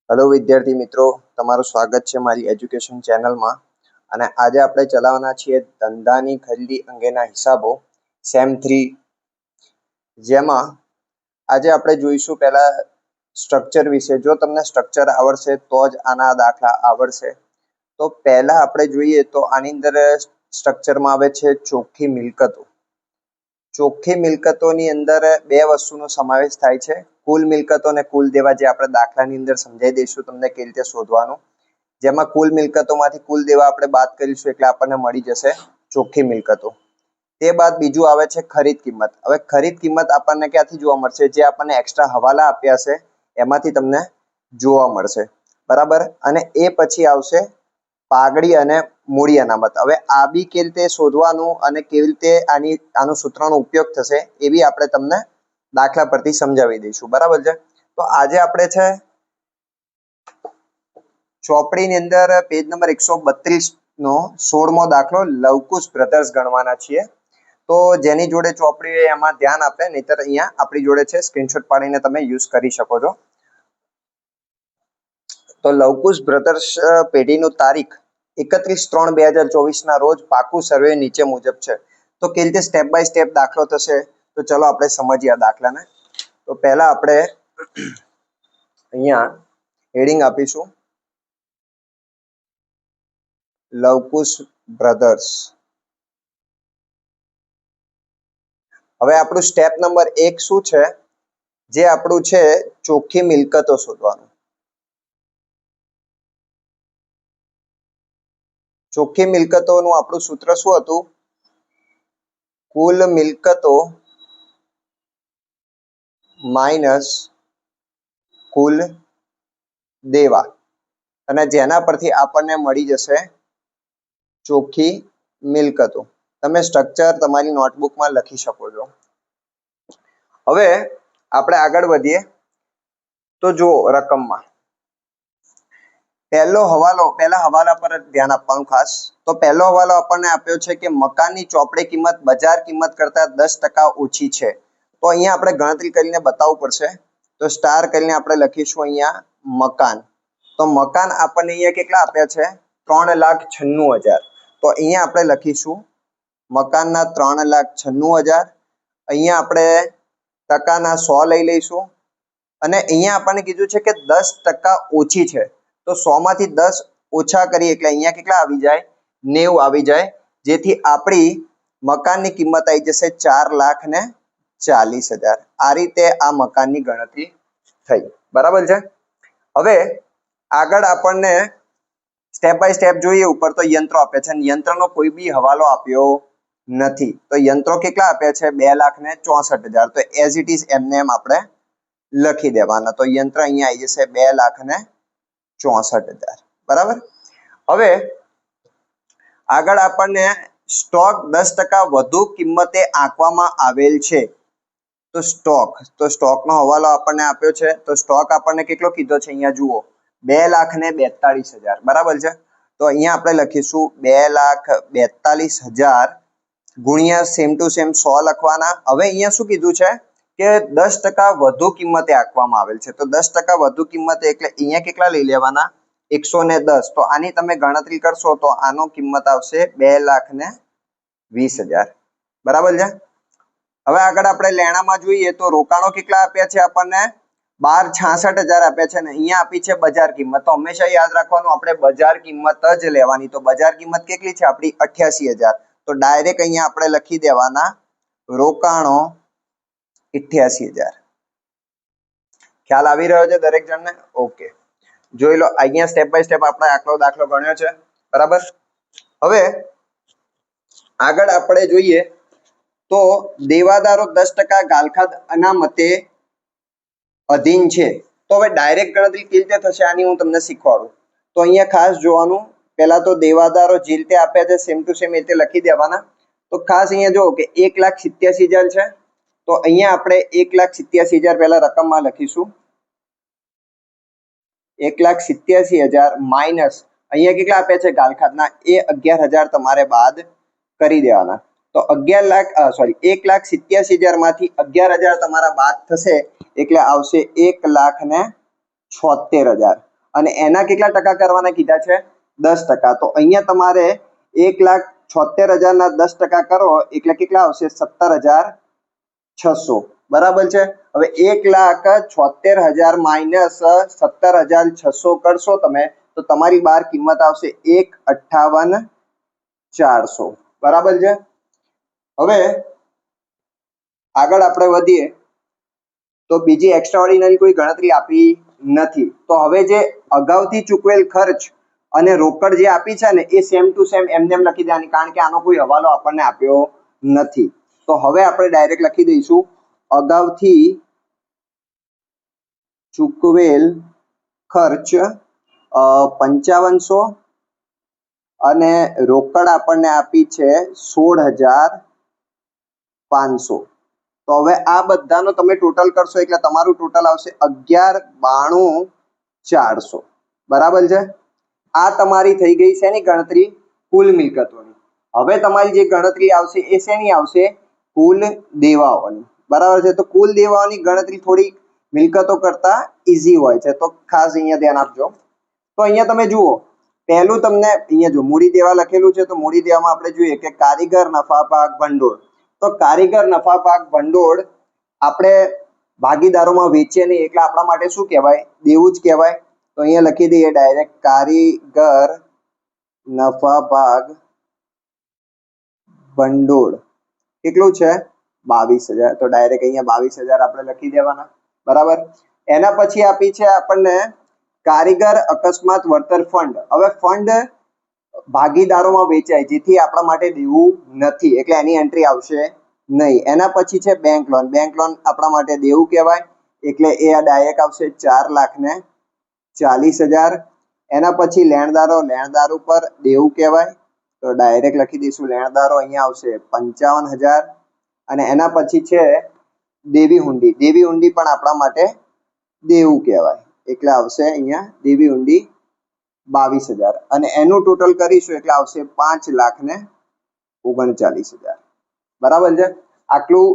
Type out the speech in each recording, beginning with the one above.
Hello વિદ્યાર્થી મિત્રો, તમારું સ્વાગત છે મારી એજ્યુકેશન ચેનલમાં. અને આજે આપણે ચલાવવાના છીએ ધંધાની ખરીદી અંગેના હિસાબો સેમ 3, જેમાં આજે આપણે જોઈશું પહેલા સ્ટ્રક્ચર વિશે. જો તમને સ્ટ્રક્ચર આવડશે તો જ આના દાખલા આવડશે. તો પહેલા આપણે જોઈએ તો આની અંદર સ્ટ્રક્ચરમાં આવે છે ચોખ્ખી મિલકતો. ચોખ્ખી મિલકતોની અંદર બે વસ્તુનો સમાવેશ થાય છે, કુલ મિલકતો અને કુલ દેવા, જે આપણે દાખલાની અંદર સમજાવી દઈશું તમને કેવી રીતે શોધવાનું. જેમાં કુલ મિલકતોમાંથી કુલ દેવા આપણે બાદ કરીશું એટલે આપણને મળી જશે ચોખ્ખી મિલકતો. તે બાદ બીજું આવે છે ખરીદ કિંમત. હવે ખરીદ કિંમત આપણને ક્યાંથી જોવા મળશે? જે આપણને એક્સ્ટ્રા હવાલા આપ્યા છે એમાંથી તમને જોવા મળશે, બરાબર. અને એ પછી આવશે પાઘડી અને મૂડી અનામત. હવે આ બી કેવી રીતે શોધવાનું અને કેવી રીતે આનું સૂત્રનો ઉપયોગ થશે એ બી આપણે તમને દાખલા પરથી સમજાવી દઈશું, બરાબર છે. તો આજે આપણે છે ચોપડીની અંદર પેજ નંબર 132 નો 16મો દાખલો લવકુશ બ્રધર્સ ગણવાના છીએ. તો જેની જોડે ચોપડી હોય એમાં ધ્યાન આપે, નહીતર અહીંયા આપણી જોડે છે, સ્ક્રીનશોટ પાડીને તમે યુઝ કરી શકો છો. તો લવકુશ બ્રધર્સ પેઢીનું તારીખ 31/3/2024 ના રોજ પાકું સર્વે નીચે મુજબ છે. તો કેવી રીતે સ્ટેપ બાય સ્ટેપ દાખલો થશે, તો ચલો આપણે સમજીએ આ દાખલાને. તો પહેલા આપણે અહીંયા હેડિંગ આપીશું લવકુશ બ્રધર્સ. હવે આપણું સ્ટેપ નંબર 1 શું છે? જે આપણું છે ચોખ્ખી મિલકતો શોધવાનું. ચોખ્ખી મિલકતોનું આપણું સૂત્ર શું હતું? કુલ મિલકતો માઇનસ કુલ દેવા, અને જેના પરથી આપણને મળી જશે ચોખ્ખી મિલકતો. તમે સ્ટ્રક્ચર તમારી નોટબુકમાં લખી શકો છો. હવે આપણે આગળ વધીએ તો જો રકમમાં પહેલા હવાલા પર ધ્યાન આપવાનું ખાસ. તો પહેલો હવાલો આપણને આપ્યો છે કે મકાનની ચોપડી કિંમત બજાર કિંમત કરતા 10% ઓછી છે. તો અહીંયા આપણે ગણતરી કરીને બતાવવું પડશે. તો સ્ટાર કરીને આપણે લખીશું અહીંયા મકાન. તો મકાન આપણને અહીંયા કેટલા આપ્યા છે? 3,96,000. તો અહીંયા આપણે લખીશું મકાનના 3,96,000. અહીંયા આપણે ટકાના 100 લઈ લઈશું. અને અહીંયા આપણને કીધું છે કે 10% ઓછી છે. તો 100 માંથી 10 ઓછા કરીએ એટલે અહીંયા કેટલા આવી જાય? 90 આવી જાય. જેથી આપણી મકાનની કિંમત આવી જશે 4,40,000. આ રીતે આ મકાનની ગણતરી થઈ, બરાબર છે. હવે આગળ આપણને સ્ટેપ બાય સ્ટેપ જોઈએ. ઉપર તો યંત્રો આપે છે, યંત્રનો કોઈ બી હવાલો આપ્યો નથી. તો યંત્રો કેટલા આપ્યા છે? 2,64,000. તો એઝ ઇટ ઇઝ એમને એમ આપણે લખી દેવાના. તો યંત્ર અહીંયા આવી જશે 2,64,000, બરાબર. હવે આગળ આપણને સ્ટોક 10% વધુ કિંમતે આંકવામાં આવેલ છે. તો સ્ટોકનો હવાલો આપણને આપ્યો છે. તો સ્ટોક આપણને કેટલો કીધો છે? અહીંયા જુઓ 2,42,000, બરાબર છે. તો અહીંયા આપણે લખીશું 2,42,000 ગુણ્યા સેમ ટુ સેમ 100 લખવાના. હવે અહીંયા શું કીધું છે કે 10% વધુ કિંમતે આંકવામાં આવેલ છે. તો 10% વધુ કિંમતે એટલે અહીંયા કેટલા લઈ લેવાના? 110. તો આની તમે ગણતરી કરશો તો આનો કિંમત આવશે 2,20,000, બરાબર છે. હવે આગળ આપણે લેણામાં જોઈએ તો રોકાણો કેટલા આપ્યા છે? આપણને 12,66,000 આપ્યા છે, ને અહીંયા આપી છે બજાર કિંમત. તો હંમેશા યાદ રાખવાનું, આપણે બજાર કિંમત જ લેવાની. તો બજાર કિંમત કેટલી છે આપણી? 88,000. તો ડાયરેક્ટ અહીંયા આપણે લખી દેવાના રોકાણો 88,000. ખ્યાલ આવી રહ્યો છે દરેક જણને? ઓકે, જોઈ લો. અહીંયા સ્ટેપ બાય સ્ટેપ આપણે આટલો દાખલો ગણ્યો છે, બરાબર. હવે આગળ આપણે જોઈએ તો દેવાદારો 10% ગાલખાદ અનામતે અધીન છે. તો હવે ડાયરેક્ટ ગણતરી કેવી રીતે થશે આની હું તમને શીખવાડું. તો અહીંયા ખાસ જોવાનું, પહેલા તો દેવાદારો જે રીતે આપ્યા છે સેમ ટુ સેમ એ રીતે લખી દેવાના. તો ખાસ અહીંયા જુઓ કે 1,87,000 છે. તો અહીંયા આપણે 1,87,000 પહેલા રકમમાં લખીશું. 1,87,000 માઇનસ અહીંયા કેટલા આપ્યા છે ગાલખાદના? એ 11,000 તમારે બાદ કરી દેવાના. તો 1,87,000 માંથી 11,000 તમારા બાદ થશે એટલે આવશે 1,76,000. અને એના કેટલા ટકા કરવાના કીધા છે? 10%. તો અહીંયા તમારે 1,76,000 ના 10% કરો એટલે કેટલા આવશે? 17,600. બરાબર છે. હવે 1,76,000 માઇનસ 17,600 કરશો તમે તો તમારી બહાર કિંમત આવશે 1,58,400. બરાબર છે. હવે આગળ આપણે વધીએ તો બીજી એક્સ્ટ્રા ઓર્ડિનરી કોઈ ગણતરી આપી નથી. તો હવે જે અગાઉથી ચૂકવેલ ખર્ચ અને રોકડ જે આપી છે ને એ સેમ ટુ સેમ એમને એમ લખી દેવાની, કારણ કે આનો કોઈ હવાલો આપણને આપ્યો નથી. તો હવે આપણે ડાયરેક્ટ લખી દઈશું અગાઉથી ચૂકવેલ ખર્ચ 5500 અને રોકડ આપણને આપી છે 16,500. તો હવે આ બધાનો તમે ટોટલ કરશો એટલે તમારું ટોટલ આવશે 11,92,400. બરાબર છે. આ તમારી થઈ ગઈ છે ની ગણતરી કુલ મિલકતોની. હવે તમારી જે ગણતરી આવશે એ શેની આવશે? કુલ દેવાઓની. બરાબર છે. તો કુલ દેવાઓની ગણતરી થોડી મિલકતો કરતા ઈઝી હોય છે, તો ખાસ અહીંયા ધ્યાન આપજો. તો અહીંયા તમે જુઓ, પહેલું તમને અહીંયા જો મૂડી દેવા લખેલું છે, તો મૂડી દેવામાં આપણે જોઈએ કે કારીગર નફા ભાગ ભંડોળ. તો કારીગર નફા ભાગ ભંડોળ આપણે ભાગીદારોમાં વેચીએ નહીં એટલે આપણા માટે શું કહેવાય? દેવું જ કહેવાય. તો અહીંયા લખી દઈએ ડાયરેક્ટ કારીગર નફા ભાગ ભંડોળ કેટલું છે? 22,000. તો ડાયરેક્ટ અહીંયા 22,000 આપણે લખી દેવાના. બરાબર. એના પછી આપી છે આપણને કારીગર અકસ્માત વળતર ફંડ. હવે ફંડ ભાગીદારોમાં વેચાય જેથી આપણા માટે દેવું નથી એટલે એની એન્ટ્રી આવશે નહીં. એના પછી છે બેંક લોન. બેંક લોન આપણા માટે દેવું કહેવાય એટલે એ ડાયરેક્ટ આવશે 4,40,000. એના પછી લેણદારો. લેણદારો પર દેવું કહેવાય તો ડાયરેક્ટ લખી દઈશું લેણદારો અહીંયા આવશે 55,000. અને એના પછી છે દેવી હુંડી. દેવી હુંડી પણ આપણા માટે દેવું કહેવાય એટલે આવશે અહીંયા દેવી હુંડી 22,000. અને એનું ટોટલ કરીશું એટલે આવશે 5,39,000. બરાબર છે. આટલું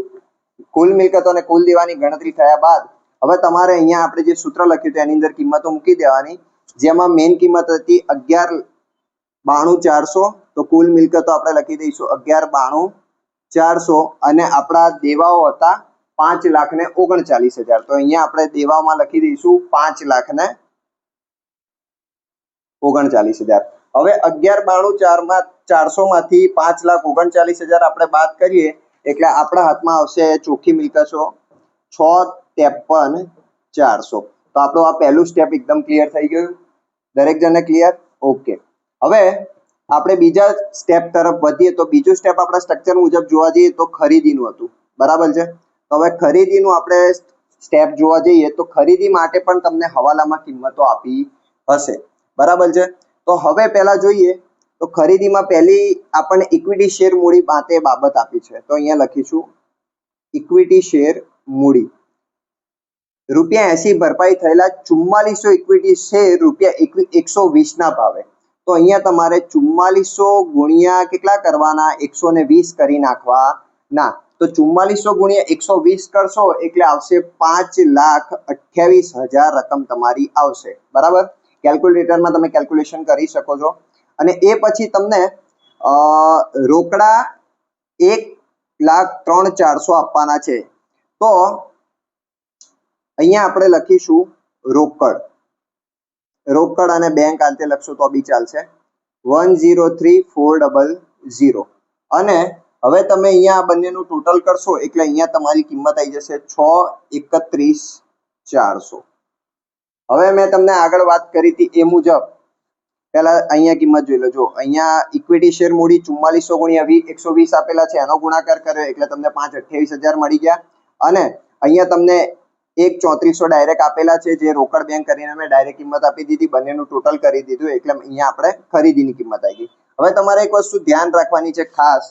કુલ મિલકતો અને કુલ દેવાની ગણતરી થયા બાદ હવે તમારે અહીંયા આપણે જે સૂત્ર લખ્યું હતું એની અંદર કિંમતો મૂકી દેવાની, જેમાં મેઇન કિંમત હતી 11,92,400. તો કુલ મિલકતો આપણે લખી દઈશું 11,92,400 અને આપણા દેવાઓ હતા 5,39,000. તો અહીંયા આપણે દેવામાં લખી દઈશું 5,39,000. હવે 11,92,400 માંથી 5,39,000 આપણે બાદ કરીએ એટલે આપણા હાથમાં આવશે ચોખ્ખી મિલકતો 6,53,400. તો આપણું આ પહેલું સ્ટેપ એકદમ ક્લિયર થઈ ગયું. દરેક જણને ક્લિયર? ઓકે. હવે આપણે બીજા સ્ટેપ તરફ વધીએ તો બીજું સ્ટેપ આપણા સ્ટ્રક્ચર મુજબ જોવા જઈએ તો ખરીદીનું હતું. બરાબર છે. તો હવે ખરીદીનું આપણે સ્ટેપ જોવા જઈએ તો ખરીદી માટે પણ તમને હવાલામાં કિંમતો આપી હશે. બરાબર છે. તો હવે પહેલા જોઈએ તો ખરીદીમાં પહેલી આપણને ઇક્વિટી શેર મૂડી માટે બાબત આપી છે. તો અહીંયા લખીશું ઇક્વિટી શેર મૂડી ₹80 ભરપાઈ થયેલા 4400 ઇક્વિટી શેર ₹120 ના ભાવે. તો અહીંયા તમારે 4400 ગુણ્યા કેટલા કરવાના? 120 કરી નાખવાના. તો 4400 ગુણ્યા 120 કરશો એટલે આવશે 5,28,000 રકમ તમારી આવશે. બરાબર. કેલ્ક્યુલેટરમાં તમે કેલ્ક્યુલેશન કરી શકો છો. અને એ પછી તમને રોકડા 1,03,400 આપવાના છે. તો અહીંયા આપણે લખીશું રોકડ અને બેંક આંતે લખશો તો બી ચાલશે 103,400. અને હવે તમે અહીંયા આ બંનેનું ટોટલ કરશો એટલે અહીંયા તમારી કિંમત આવી જશે 6,31,400. હવે મેં તમને આગળ વાત કરી હતી એ મુજબ પહેલા અહીંયા કિંમત જોઈ લો. જો અહીંયા ઇક્વિટી શેર મૂડી 4400 ગુણ્યા 120 આપેલા છે, એનો ગુણાકાર કર્યો એટલે તમને 5,28,000 મળી ગયા. અને અહીંયા તમને 1,3400 ડાયરેક્ટ આપેલા છે જે રોકડ બેંક કરીને મેં ડાયરેક્ટ કિંમત આપી દીધી. બંનેનું ટોટલ કરી દીધું એટલે અહીંયા આપણે ખરીદીની કિંમત આવી ગઈ. હવે તમારે એક વસ્તુ ધ્યાન રાખવાની છે ખાસ,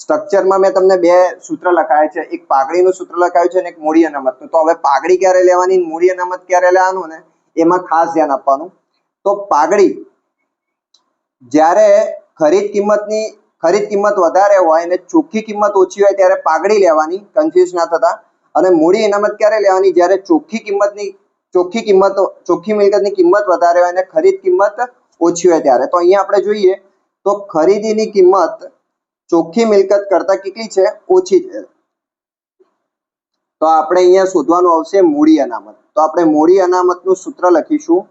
સ્ટ્રક્ચરમાં મેં તમને બે સૂત્ર લખાયા છે, એક પાઘડીનું સૂત્ર લખાયું છે અને એક મૂડી અનામતનું. તો હવે પાઘડી ક્યારે લેવાની, મૂડી અનામત ક્યારે લેવાનું ને એમાં ખાસ ધ્યાન આપવાનું. તો પાઘડી જ્યારે ખરીદ કિંમત વધારે હોય અને ચોખ્ખી કિંમત ઓછી હોય ત્યારે પાઘડી લેવાની, કન્ફ્યુઝ ના થતા. અને મૂડી અનામત ક્યારે લેવાની? જ્યારે ચોખ્ખી કિંમતની ચોખ્ખી મિલકતની કિંમત વધારે હોય અને ખરીદ કિંમત ઓછી હોય ત્યારે. તો અહીંયા આપણે જોઈએ તો ખરીદીની કિંમત ચોખ્ખી મિલકત કરતા કેટલી છે? ઓછી છે. તો આપણે અહીંયા શોધવાનું આવશે મૂડી અનામત. તો આપણે મૂડી અનામતનું સૂત્ર લખીશું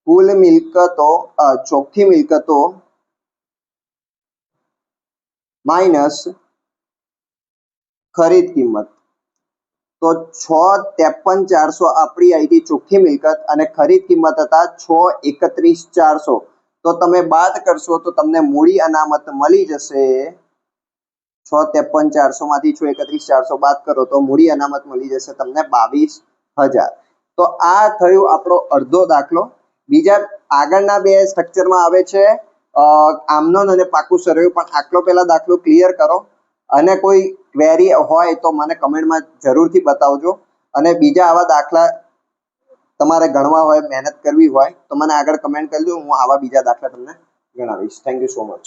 કુલ મિલકતો ચોખ્ખી મિલકતો માઇનસ ખરીદ કિંમત. તો 6,53,400 આપણી આવી હતી ચોખ્ખી મિલકત અને ખરીદ કિંમત હતા 6,31,400. તો તમે બાદ કરશો તો તમને મૂડી અનામત મળી જશે 6,53,400 માંથી 6,31,400 બાદ કરો તો મૂડી અનામત મળી જશે તમને 22,000. તો આ થયો આપણો અડધો દાખલો. બીજા આગળના બે સ્ટ્રક્ચરમાં આવે છે આમનોન અને પાકું સરવૈયું, પણ આટલો પહેલા દાખલો ક્લિયર કરો અને કોઈ ક્વેરી હોય તો મને કમેન્ટમાં જરૂરથી બતાવજો. અને બીજા આવા દાખલા તમારે ગણવા હોય, મહેનત કરવી હોય તો મને આગળ કમેન્ટ કરજો, હું આવા બીજા દાખલા તમને જણાવીશ. Thank you so much.